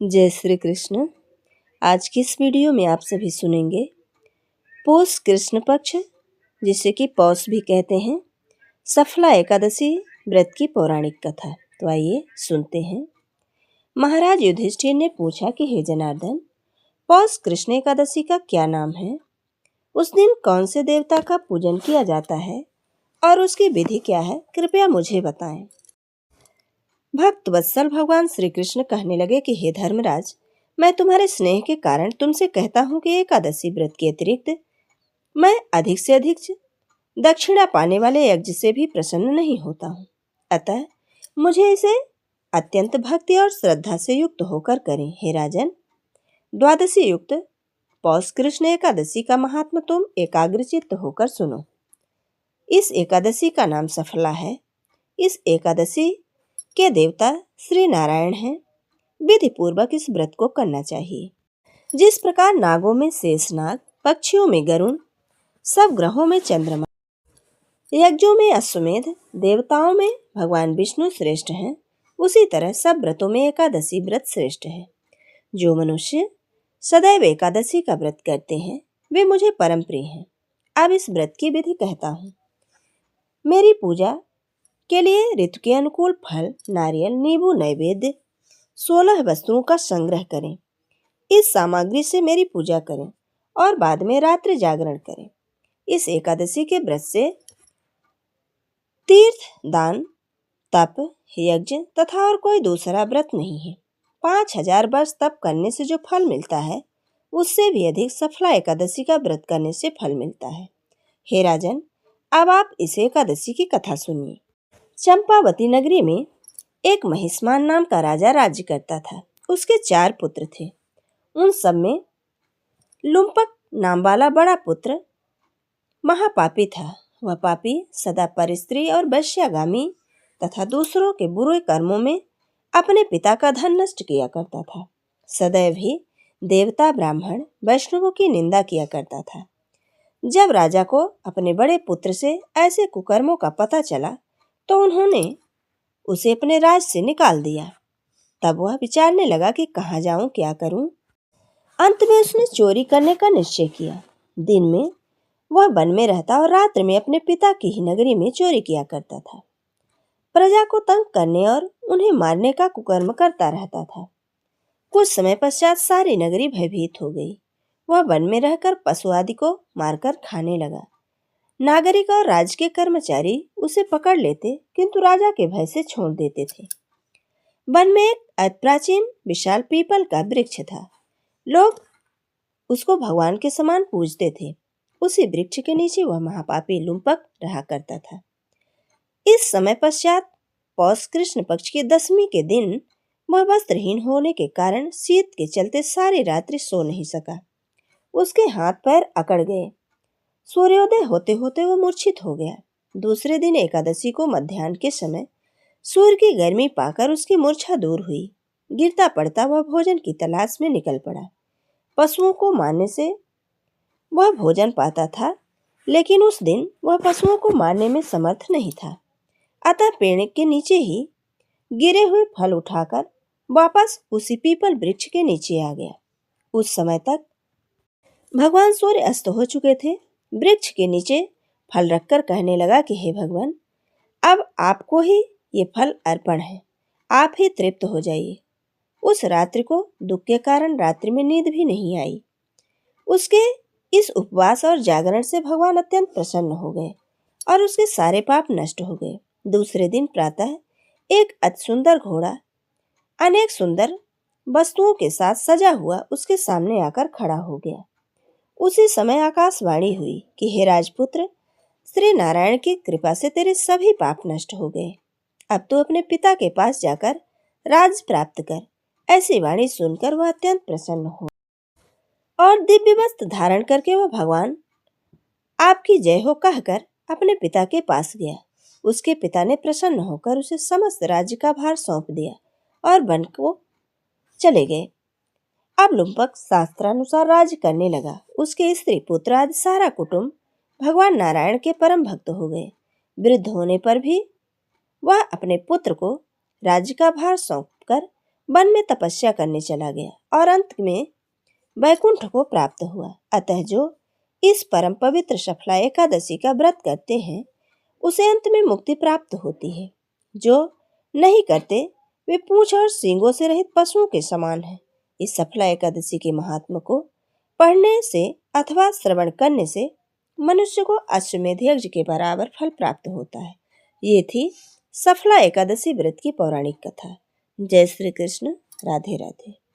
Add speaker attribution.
Speaker 1: जय श्री कृष्ण। आज की इस वीडियो में आप सभी सुनेंगे पौष कृष्ण पक्ष, जिसे कि पौष भी कहते हैं, सफला एकादशी व्रत की पौराणिक कथा। तो आइए सुनते हैं। महाराज युधिष्ठिर ने पूछा कि हे जनार्दन, पौष कृष्ण एकादशी का क्या नाम है? उस दिन कौन से देवता का पूजन किया जाता है और उसकी विधि क्या है? कृपया मुझे बताएं। भक्त वत्सल भगवान श्री कृष्ण कहने लगे कि हे धर्मराज, मैं तुम्हारे स्नेह के कारण तुमसे कहता हूँ कि एकादशी व्रत के अतिरिक्त मैं अधिक से अधिक दक्षिणा पाने वाले यज्ञ से भी प्रसन्न नहीं होता हूँ। अतः मुझे इसे अत्यंत भक्ति और श्रद्धा से युक्त होकर करें। हे राजन, द्वादशी युक्त पौष कृष्ण एकादशी का महात्म तुम एकाग्रचित्त होकर सुनो। इस एकादशी का नाम सफला है। इस एकादशी के देवता श्री नारायण हैं। विधि पूर्वक इस व्रत को करना चाहिए। जिस प्रकार नागों में शेषनाग, पक्षियों में गरुण, सब ग्रहों में चंद्रमा, यज्ञों में अश्वमेध, देवताओं में भगवान विष्णु श्रेष्ठ हैं, उसी तरह सब व्रतों में एकादशी व्रत श्रेष्ठ है। जो मनुष्य सदैव एकादशी का व्रत करते हैं वे मुझे परम प्रिय हैं। अब इस व्रत की विधि कहता हूँ। मेरी पूजा के लिए ऋतु के अनुकूल फल, नारियल, नींबू, नैवेद्य 16 वस्तुओं का संग्रह करें। इस सामग्री से मेरी पूजा करें और बाद में रात्रि जागरण करें। इस एकादशी के व्रत से तीर्थ, दान, तप, यज्ञ तथा और कोई दूसरा व्रत नहीं है। 5000 वर्ष तप करने से जो फल मिलता है उससे भी अधिक सफला एकादशी का व्रत करने से फल मिलता है। हे राजन, अब आप इस एकादशी की कथा सुनिए। चंपावती नगरी में एक महिष्मान नाम का राजा राज्य करता था। उसके 4 पुत्र थे। उन सब में लुम्पक नाम वाला बड़ा पुत्र महापापी था। वह पापी सदा परस्त्री और वैश्यागामी तथा दूसरों के बुरे कर्मों में अपने पिता का धन नष्ट किया करता था। सदैव ही देवता, ब्राह्मण, वैष्णवों की निंदा किया करता था। जब राजा को अपने बड़े पुत्र से ऐसे कुकर्मों का पता चला तो उन्होंने उसे अपने राज से निकाल दिया। तब वह विचारने लगा कि कहाँ जाऊं, क्या करूं। अंत में उसने चोरी करने का निश्चय किया। दिन में वह वन में रहता और रात्रि में अपने पिता की ही नगरी में चोरी किया करता था। प्रजा को तंग करने और उन्हें मारने का कुकर्म करता रहता था। कुछ समय पश्चात सारी नगरी भयभीत हो गई। वह वन में रहकर पशु आदि को मारकर खाने लगा। नागरिक और राज्य के कर्मचारी उसे पकड़ लेते, किंतु राजा के भय से छोड़ देते थे। वन में एक अति प्राचीन विशाल पीपल का वृक्ष था। लोग उसको भगवान के समान पूजते थे। उसी वृक्ष के नीचे वह महापापी लुम्पक रहा करता था। इस समय पश्चात पौष कृष्ण पक्ष की 10वीं के दिन वह वस्त्रहीन होने के कारण शीत के चलते सारी रात्रि सो नहीं सका। उसके हाथ पैर अकड़ गए। सूर्योदय होते होते वह मूर्छित हो गया। दूसरे दिन एकादशी को मध्याह्न के समय सूर्य की गर्मी पाकर उसकी मूर्छा दूर हुई। गिरता पड़ता वह भोजन की तलाश में निकल पड़ा। पशुओं को मारने से वह भोजन पाता था, लेकिन उस दिन वह पशुओं को मारने में समर्थ नहीं था। अतः पेड़ के नीचे ही गिरे हुए फल उठाकर वापस उसी पीपल वृक्ष के नीचे आ गया। उस समय तक भगवान सूर्य अस्त हो चुके थे। वृक्ष के नीचे फल रखकर कहने लगा कि हे भगवान, अब आपको ही ये फल अर्पण है। आप ही तृप्त हो जाइए। उस रात्रि को दुख के कारण रात्रि में नींद भी नहीं आई। उसके इस उपवास और जागरण से भगवान अत्यंत प्रसन्न हो गए और उसके सारे पाप नष्ट हो गए। दूसरे दिन प्रातः एक अति सुंदर घोड़ा अनेक सुंदर वस्तुओं के साथ सजा हुआ उसके सामने आकर खड़ा हो गया। उसी समय आकाशवाणी हुई कि हे राजपुत्र, श्री नारायण की कृपा से तेरे सभी पाप नष्ट हो गए। अब तू अपने पिता के पास जाकर राज प्राप्त कर। ऐसी वाणी सुनकर वह अत्यंत प्रसन्न हो और दिव्य वस्त्र धारण करके वह भगवान आपकी जय हो कहकर अपने पिता के पास गया। उसके पिता ने प्रसन्न होकर उसे समस्त राज्य का भार सौंप दिया और वन को चले गए। अब लुम्पक शास्त्रानुसार राज्य करने लगा। उसके स्त्री, पुत्र आदि सारा कुटुंब भगवान नारायण के परम भक्त हो गए। वृद्ध होने पर भी वह अपने पुत्र को राज्य का भार सौंपकर वन में तपस्या करने चला गया और अंत में वैकुंठ को प्राप्त हुआ। अतः जो इस परम पवित्र सफला एकादशी का व्रत करते हैं उसे अंत में मुक्ति प्राप्त होती है। जो नहीं करते वे पूंछ और सींगों से रहित पशुओं के समान हैं। इस सफला एकादशी के महात्म को पढ़ने से अथवा श्रवण करने से मनुष्य को अश्वमेध यज्ञ के बराबर फल प्राप्त होता है। ये थी सफला एकादशी व्रत की पौराणिक कथा। जय श्री कृष्ण। राधे राधे।